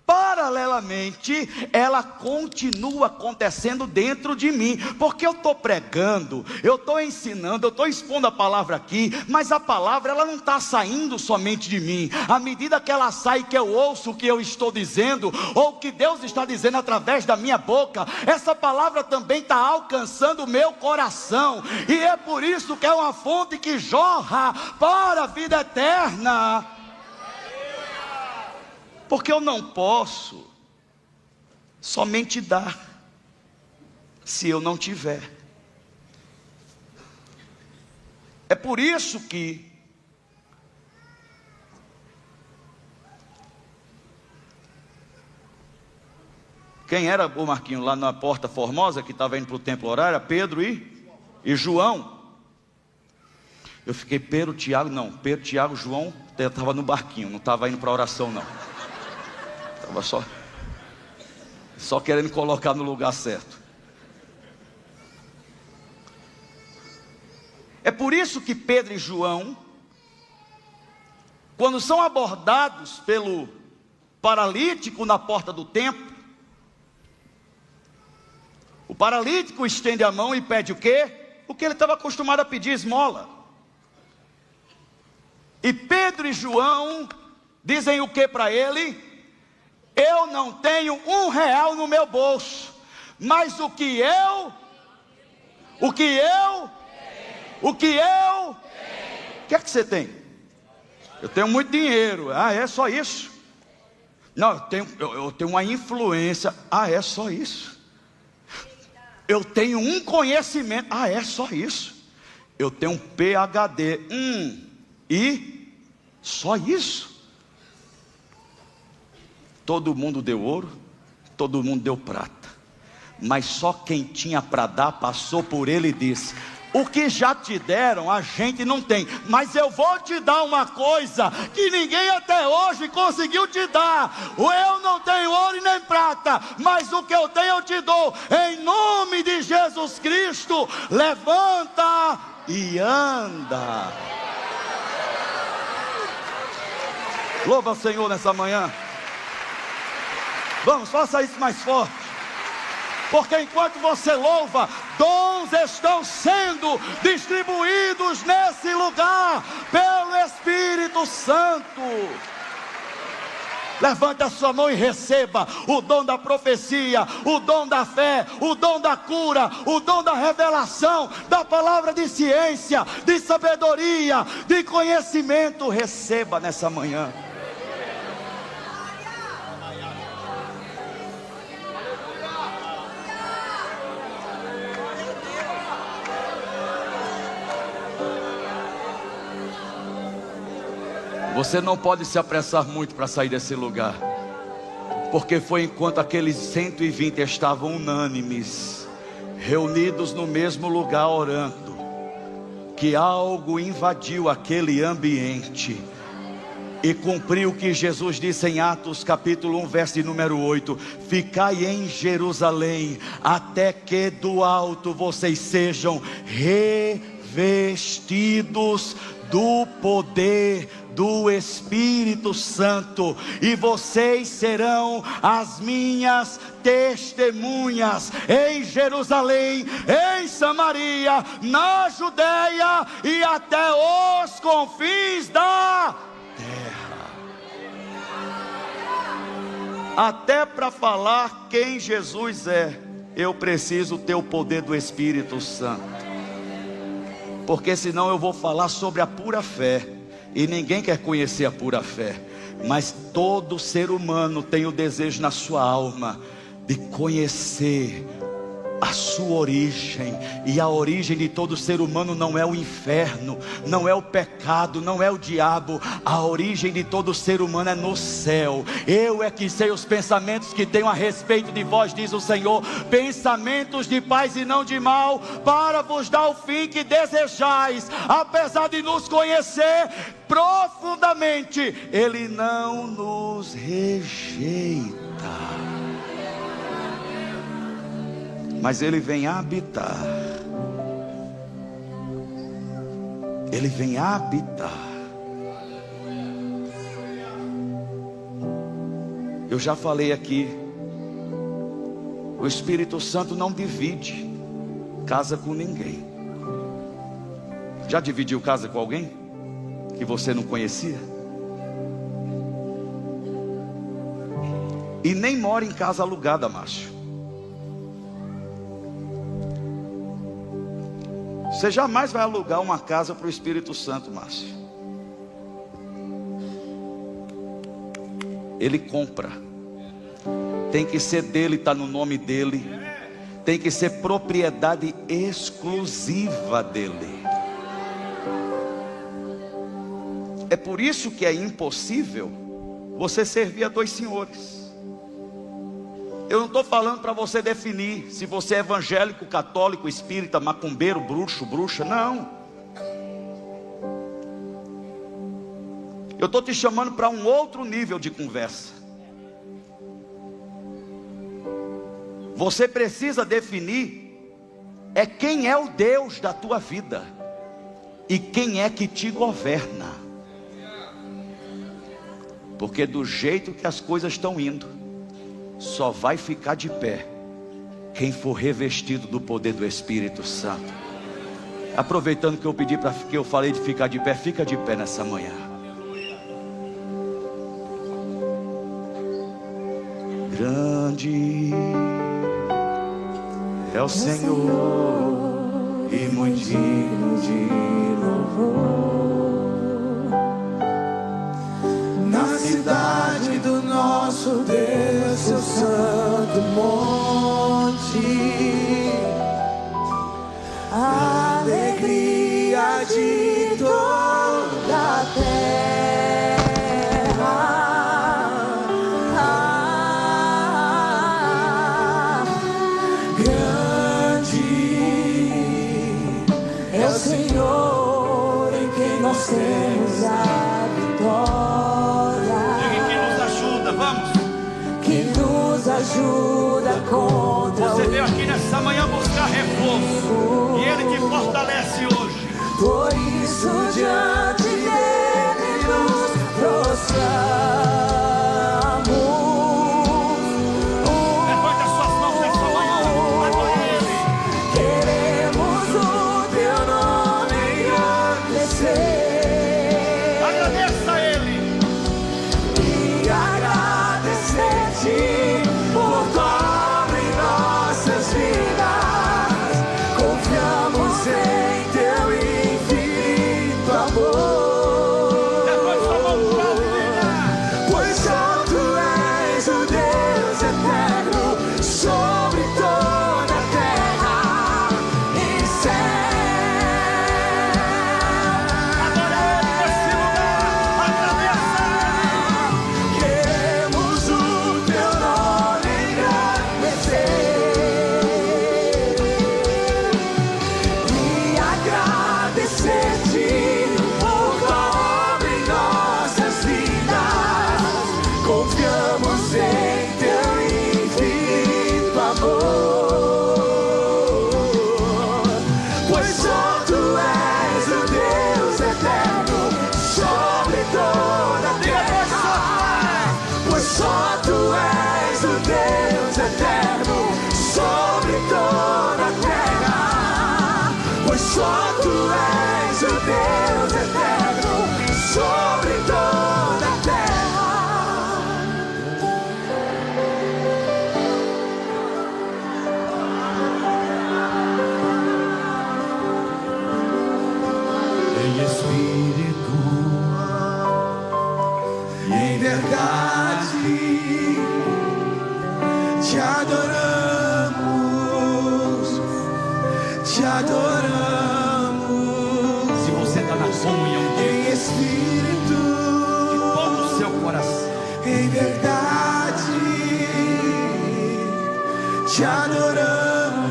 paralelamente, ela continua acontecendo dentro de mim, porque eu estou pregando, eu estou ensinando, eu estou expondo a palavra aqui, mas a palavra ela não está saindo somente de mim. À medida que ela sai, que eu ouço o que eu estou dizendo, ou o que Deus está dizendo através da minha boca, essa palavra também está alcançando o meu coração, e é por isso que é uma fonte que jorra para a vida eterna. Porque eu não posso somente dar, se eu não tiver. É por isso que quem era o Marquinho lá na Porta Formosa, que estava indo para o templo orar, era Pedro e João. Eu fiquei: Pedro, Tiago, João estava no barquinho, não estava indo para a oração não. Estava só querendo colocar no lugar certo. É por isso que Pedro e João, quando são abordados pelo paralítico na porta do templo, o paralítico estende a mão e pede o quê? O que ele estava acostumado a pedir: esmola. E Pedro e João dizem o que para ele? Eu não tenho R$1 no meu bolso, mas o que eu, o que é que você tem? Eu tenho muito dinheiro. Ah, é só isso? Não, eu tenho uma influência. Ah, é só isso? Eu tenho um conhecimento. Ah, é só isso? Eu tenho um PhD. E só isso? Todo mundo deu ouro, todo mundo deu prata, mas só quem tinha para dar passou por ele e disse: o que já te deram a gente não tem, mas eu vou te dar uma coisa que ninguém até hoje conseguiu te dar. Eu não tenho ouro e nem prata, mas o que eu tenho eu te dou. Em nome de Jesus Cristo, levanta e anda. Louva ao Senhor nessa manhã. Vamos, faça isso mais forte. Porque enquanto você louva, dons estão sendo distribuídos nesse lugar pelo Espírito Santo. Levante a sua mão e receba o dom da profecia, o dom da fé, o dom da cura, o dom da revelação, da palavra de ciência, de sabedoria, de conhecimento. Receba nessa manhã. Você não pode se apressar muito para sair desse lugar, porque foi enquanto aqueles 120 estavam unânimes, reunidos no mesmo lugar orando, que algo invadiu aquele ambiente e cumpriu o que Jesus disse em Atos capítulo 1 verso de número 8: ficai em Jerusalém até que do alto vocês sejam revestidos do poder do Espírito Santo, e vocês serão as minhas testemunhas em Jerusalém, em Samaria, na Judeia e até os confins da terra. Até para falar quem Jesus é, eu preciso ter o poder do Espírito Santo, porque senão eu vou falar sobre a pura fé, e ninguém quer conhecer a pura fé. Mas todo ser humano tem o desejo na sua alma de conhecer a sua origem. E a origem de todo ser humano não é o inferno, não é o pecado, não é o diabo. A origem de todo ser humano é no céu. Eu é que sei os pensamentos que tenho a respeito de vós, diz o Senhor, pensamentos de paz e não de mal, para vos dar o fim que desejais. Apesar de nos conhecer profundamente, Ele não nos rejeita, mas Ele vem habitar. Ele vem habitar. Eu já falei aqui, o Espírito Santo não divide casa com ninguém. Já dividiu casa com alguém que você não conhecia? E nem mora em casa alugada, macho. Você jamais vai alugar uma casa para o Espírito Santo, Márcio. Ele compra. Tem que ser dele, está no nome dele. Tem que ser propriedade exclusiva dele. É por isso que é impossível você servir a dois senhores. Eu não estou falando para você definir se você é evangélico, católico, espírita, macumbeiro, bruxo, bruxa. Não. Eu estou te chamando para um outro nível de conversa. Você precisa definir quem é o Deus da tua vida e quem é que te governa. Porque do jeito que as coisas estão indo, só vai ficar de pé quem for revestido do poder do Espírito Santo. Aproveitando que eu pedi que eu falei de ficar de pé, fica de pé nessa manhã. Grande é o Senhor e muito digno de louvor. Na cidade do nosso Deus, seu santo monte, a alegria de toda a terra. É o Senhor em quem nós temos a vitória. Diga que nos ajuda, vamos. Que nos ajuda contra Você o veio aqui nessa manhã buscar reforço, e Ele te fortalece hoje. Por isso diante dele nos prostramos. Levante as suas mãos nessa manhã, adore Ele. Queremos o teu nome engrandecer. Agradeça a Ele. E agradecer-te por tua obra em nossas vidas. Confiamos em teu infinito amor. Depois sua mão para brilhar. Pois só tu és o Deus eterno sobre toda a terra e céu. Adore Ele nesse lugar. Agradeça. Queremos o teu nome engrandecer e agradecer-te por tua obra em nossas vidas. Confiamos em teu infinito amor. Pois só tu és o Deus eterno sobre toda a terra. Pois só tu és o Deus eterno sobre toda a terra. Pois só tu és o Deus eterno sobre toda a terra. Em espírito E em verdade te adoramos, te adoramos. se você está na comunhão de Em espírito, todo o seu coração. em verdade te adoramos,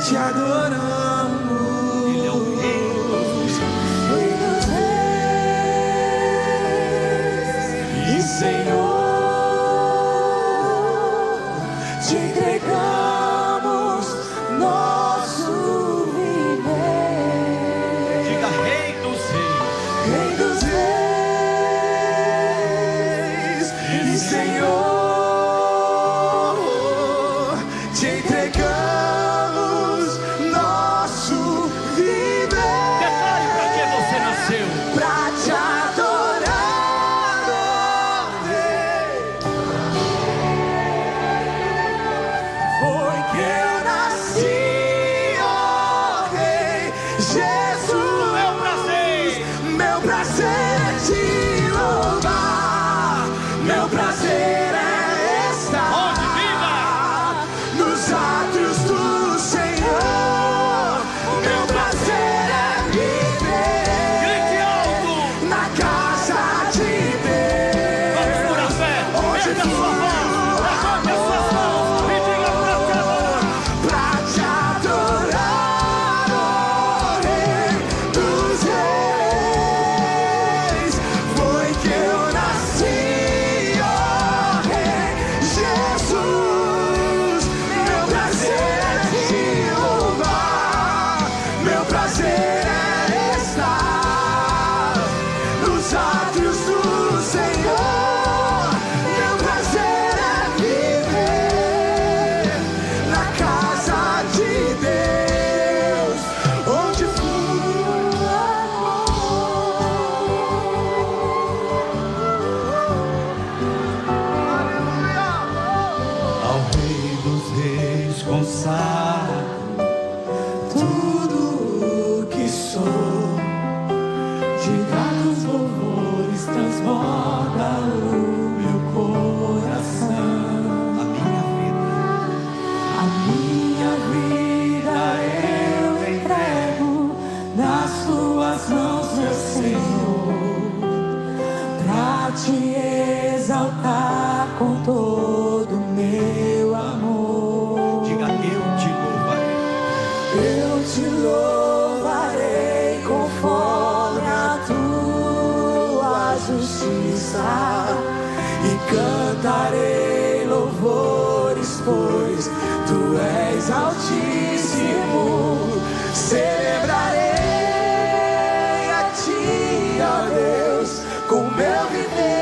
te adoramos. Ele é o Rei dos Rei dos reis e Senhor, te entregamos nosso viver. Diga Rei dos Reis. Rei dos reis e Senhor, te entregamos nosso viver. Declare para que você nasceu. Pra te adorar, oh Rei. Foi que eu nasci, oh Rei Jesus. Meu prazer. Meu prazer é te louvar. Meu prazer é estar Onde viva? nos átrios do Senhor. Meu prazer é viver Grite alto. na casa de Vamos por a Deus. fé. Onde Erga sua voz. Levante as suas mãos e diga para te adorar. pra te adorar, oh Rei dos reis. Foi que eu nasci, oh Rei Jesus. Meu prazer é te louvar. Meu prazer é estar nos átrios do Senhor. Meu prazer com todo o meu amor. Diga, eu te louvarei. Eu te louvarei conforme a tua justiça e cantarei louvores, pois tu és altíssimo. Celebrarei a ti, ó Deus, com meu viver.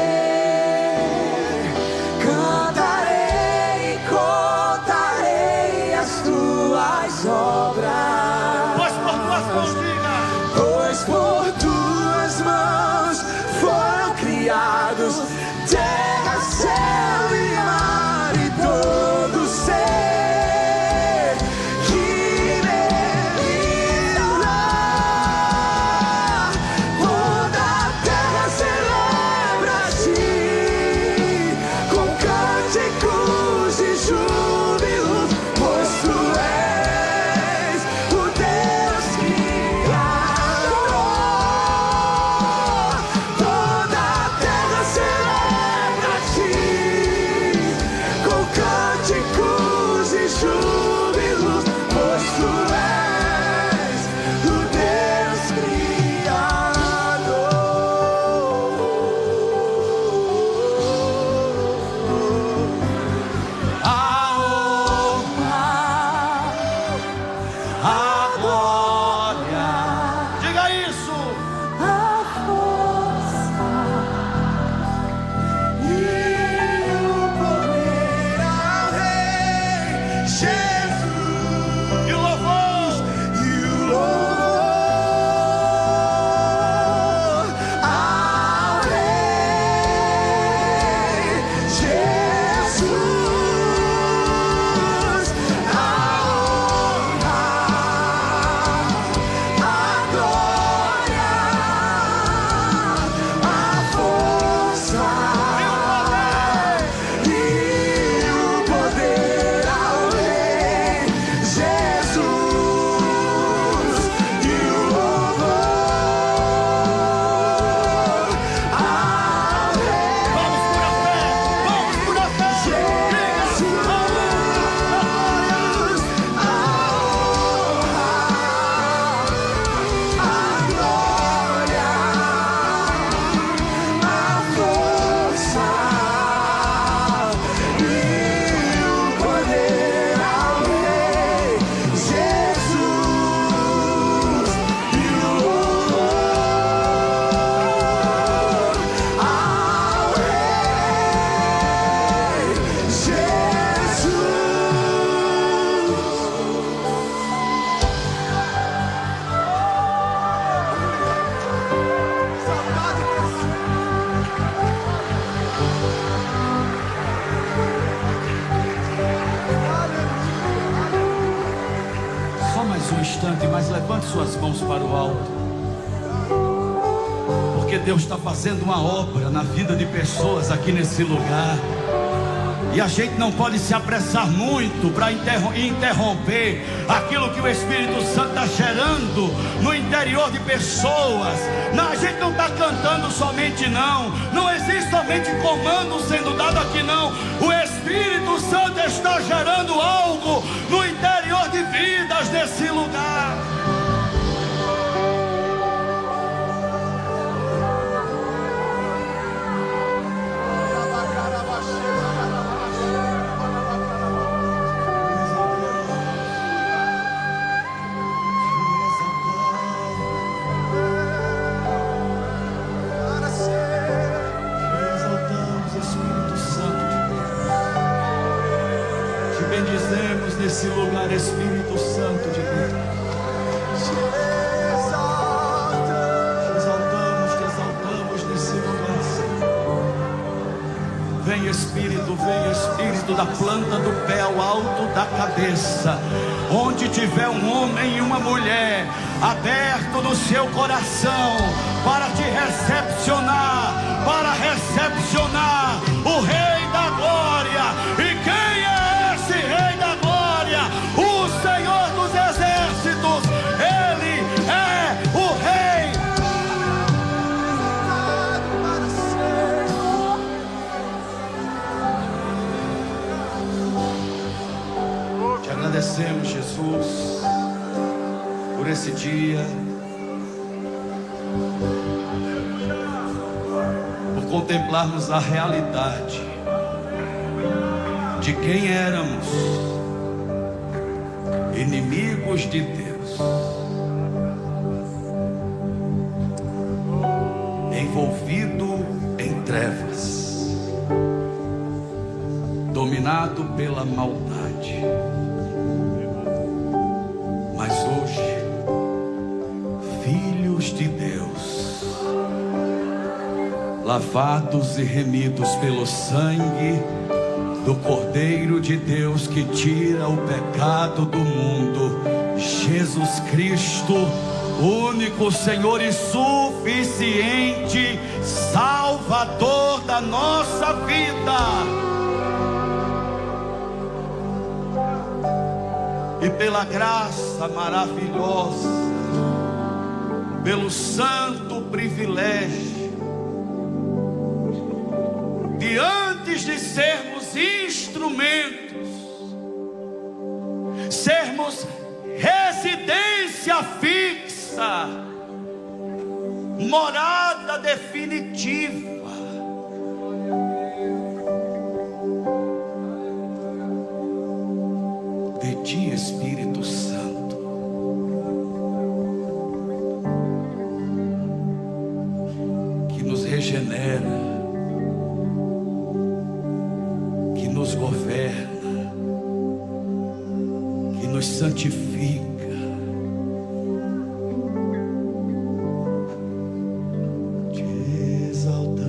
Cantarei e contarei as tuas obras. Pois por tuas mãos, diga. Pois por tuas mãos foram criados terra, céu e mar e todo ser. Que beleza! Toda a terra celebra a ti com cânticos de júbilo, pois tu és o Deus Criador. Toda a terra celebra a ti com cânticos de júbilo, pois tu és o Deus Criador. A honra, a glória. Diga isso. A força e o poder ao Rei Jesus, E o louvor. e o louvor ao Rei Jesus, a honra, a glória, a força e o poder ao Rei Jesus, e o louvor ao Rei Vamos por a fé. Vamos por a fé. Jesus, a honra, a glória, a força e o poder ao Rei Jesus, e o louvor ao Rei Jesus. Só mais um instante, mas levante suas mãos para o alto. Porque Deus está fazendo uma obra na vida de pessoas aqui nesse lugar. E a gente não pode se apressar muito para interromper aquilo que o Espírito Santo está gerando no interior de pessoas. Não, a gente não está cantando somente não. Não existe somente comando sendo dado aqui não. O Espírito Santo está gerando algo no interior de vidas desse lugar. Exaltamos, Espírito Santo de Deus. Te bendizemos nesse lugar, Espírito Santo de Deus. Te exaltamos nesse lugar, Senhor. Vem Espírito da planta do pé ao alto da cabeça. Onde tiver um homem e uma mulher aberto no seu coração para te recepcionar, o Rei da Glória. E quem é esse Rei da Glória? O Senhor dos Exércitos. Ele é o Rei. agradecemos, Jesus, por esse dia, por contemplarmos a realidade de quem éramos, inimigos de Deus, envolvido em trevas, dominado pela maldade. Mas hoje, filhos de Deus, lavados e remidos pelo sangue do Cordeiro de Deus que tira o pecado do mundo, Jesus Cristo, único Senhor e suficiente Salvador da nossa vida. E pela graça maravilhosa, pelo santo privilégio de, antes de sermos instrumentos, sermos residência fixa, morada definitiva. De ti, Espírito Santo, que nos regenera, que nos governa, que nos santifica. Te exaltamos,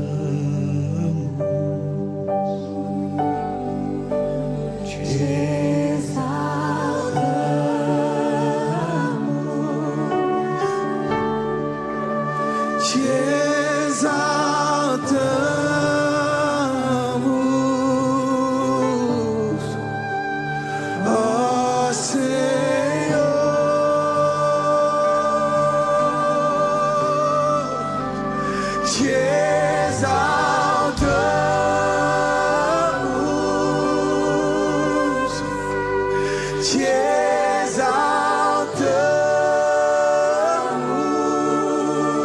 te exaltamos, ó Senhor, te exaltamos, te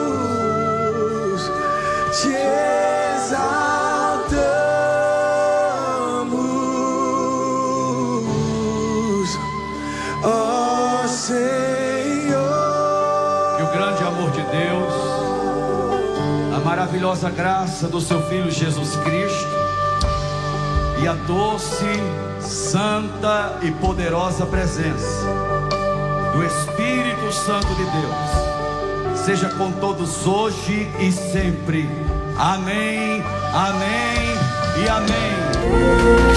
exaltamos, te exaltamos, ó Senhor. Que o grande amor de Deus, a maravilhosa graça do seu Filho Jesus Cristo e a doce, santa e poderosa presença do Espírito Santo de Deus seja com todos hoje e sempre. Amém, amém e amém.